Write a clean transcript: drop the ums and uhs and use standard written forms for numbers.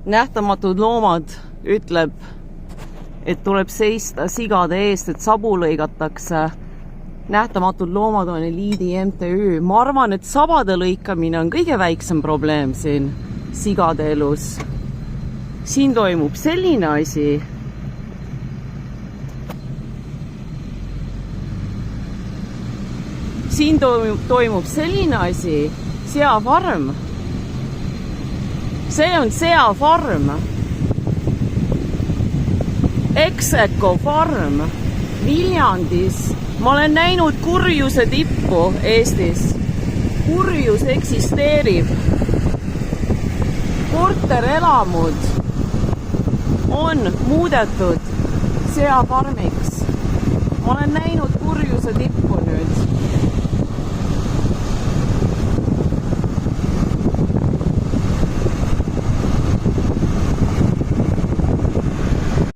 nähtamatud loomad ütleb, et tuleb seista sigade eest, et sabu lõigatakse. Nähtamatud loomad on Eliidi MTÜ. Ma arvan, et sabade lõikamine on kõige väiksem probleem siin sigade elus. Siin toimub selline asi. Siin toimub selline asi. Seafarm. See on seafarm. Execo farm Viljandis. Ma olen näinud kurjuse tippu Eestis. Kurjus eksisteerib. Korterelamud on muudetud seafarmiks. Ma olen näinud kurjuse tippu nüüd.